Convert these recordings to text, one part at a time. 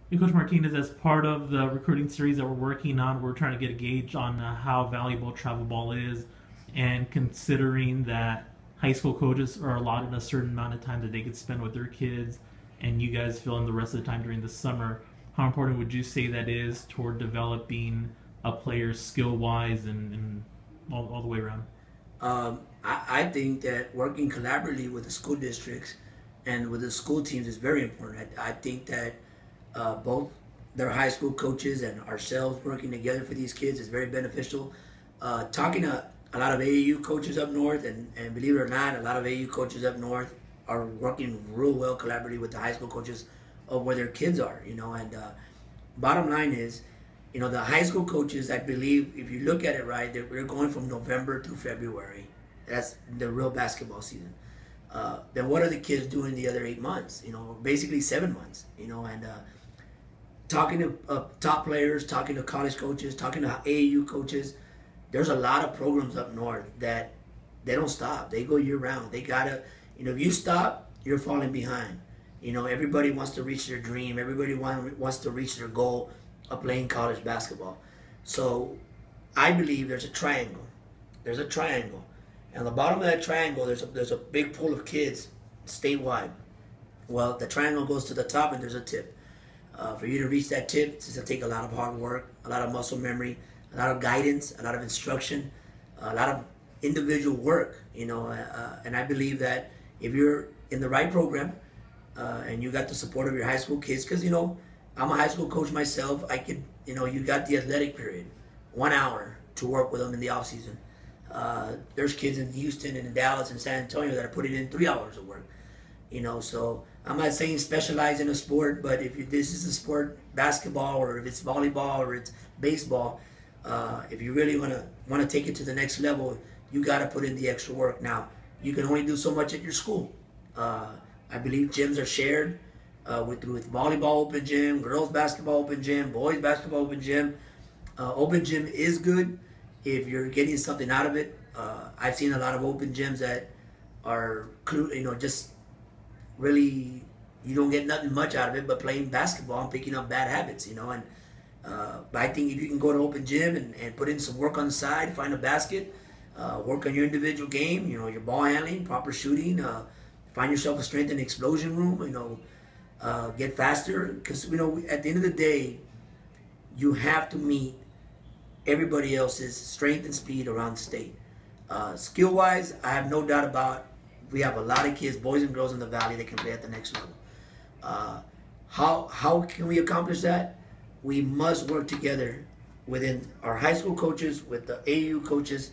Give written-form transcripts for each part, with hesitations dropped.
Hey, Coach Martinez, as part of the recruiting series that we're working on, we're trying to get a gauge on how valuable travel ball is, and considering that high school coaches are allotted a certain amount of time that they could spend with their kids, and you guys fill in the rest of the time during the summer, how important would you say that is toward developing a player skill-wise and all the way around? I think that working collaboratively with the school districts and with the school teams is very important. I think that both their high school coaches and ourselves working together for these kids is very beneficial. Talking to a lot of AAU coaches up north, and believe it or not, a lot of AAU coaches up north are working real well collaboratively with the high school coaches of where their kids are, and bottom line is, the high school coaches, I believe, if you look at it right, they're going from November through February. That's the real basketball season. Then what are the kids doing the other 8 months? Basically 7 months. And talking to top players, talking to college coaches, talking to AAU coaches, there's a lot of programs up north that they don't stop. They go year round. They gotta, if you stop, you're falling behind. Everybody wants to reach their dream. Everybody wants to reach their goal of playing college basketball. So I believe there's a triangle. There's a triangle. And on the bottom of that triangle, there's a big pool of kids statewide. Well, the triangle goes to the top and there's a tip. For you to reach that tip, it's going to take a lot of hard work, a lot of muscle memory, a lot of guidance, a lot of instruction, a lot of individual work, and I believe that if you're in the right program and you got the support of your high school kids, because, I'm a high school coach myself, I could, you got the athletic period, 1 hour to work with them in the off season. There's kids in Houston and in Dallas and San Antonio that are putting in 3 hours of work. So I'm not saying specialize in a sport, but if this is a sport, basketball, or if it's volleyball, or it's baseball, if you really want to take it to the next level, you got to put in the extra work. Now, you can only do so much at your school. I believe gyms are shared with volleyball open gym, girls basketball open gym, boys basketball open gym. Open gym is good if you're getting something out of it. I've seen a lot of open gyms that are, just really, you don't get nothing much out of it but playing basketball and picking up bad habits, and but I think if you can go to open gym and put in some work on the side, find a basket, work on your individual game, your ball handling, proper shooting, find yourself a strength and explosion room, get faster, because at the end of the day, you have to meet everybody else's strength and speed around the state. Skill wise, I have no doubt about, we have a lot of kids, boys and girls in the valley, that can play at the next level. How can we accomplish that? We must work together within our high school coaches, with the AAU coaches,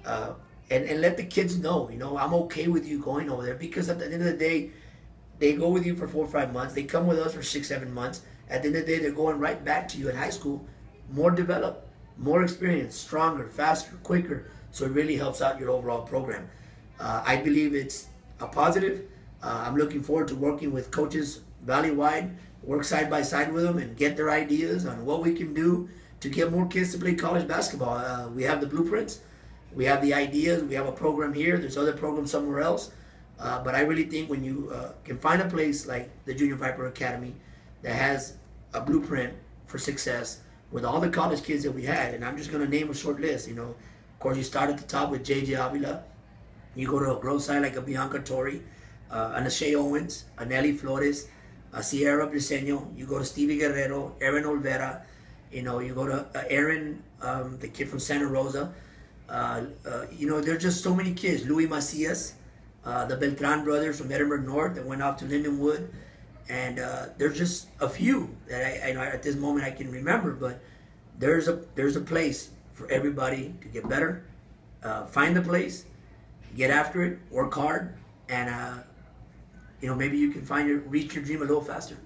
and let the kids know, I'm okay with you going over there, because at the end of the day, they go with you for 4 or 5 months. They come with us for 6, 7 months. At the end of the day, they're going right back to you in high school, more developed, more experienced, stronger, faster, quicker. So it really helps out your overall program. I believe it's a positive. I'm looking forward to working with coaches valley-wide, work side by side with them, and get their ideas on what we can do to get more kids to play college basketball. We have the blueprints. We have the ideas. We have a program here. There's other programs somewhere else. But I really think when you can find a place like the Junior Viper Academy that has a blueprint for success with all the college kids that we had, and I'm just going to name a short list. Of course, you start at the top with J.J. Avila. You go to a girl side like a Bianca Torrey, an Ashay Owens, a Nelly Flores, a Sierra Briseño. You go to Stevie Guerrero, Aaron Olvera. You go to Aaron, the kid from Santa Rosa. There's just so many kids. Louis Macias, the Beltran brothers from Edinburgh North that went off to Lindenwood. And there's just a few that I at this moment I can remember, but there's a place for everybody to get better. Find the place, get after it, work hard, and maybe you can reach your dream a little faster.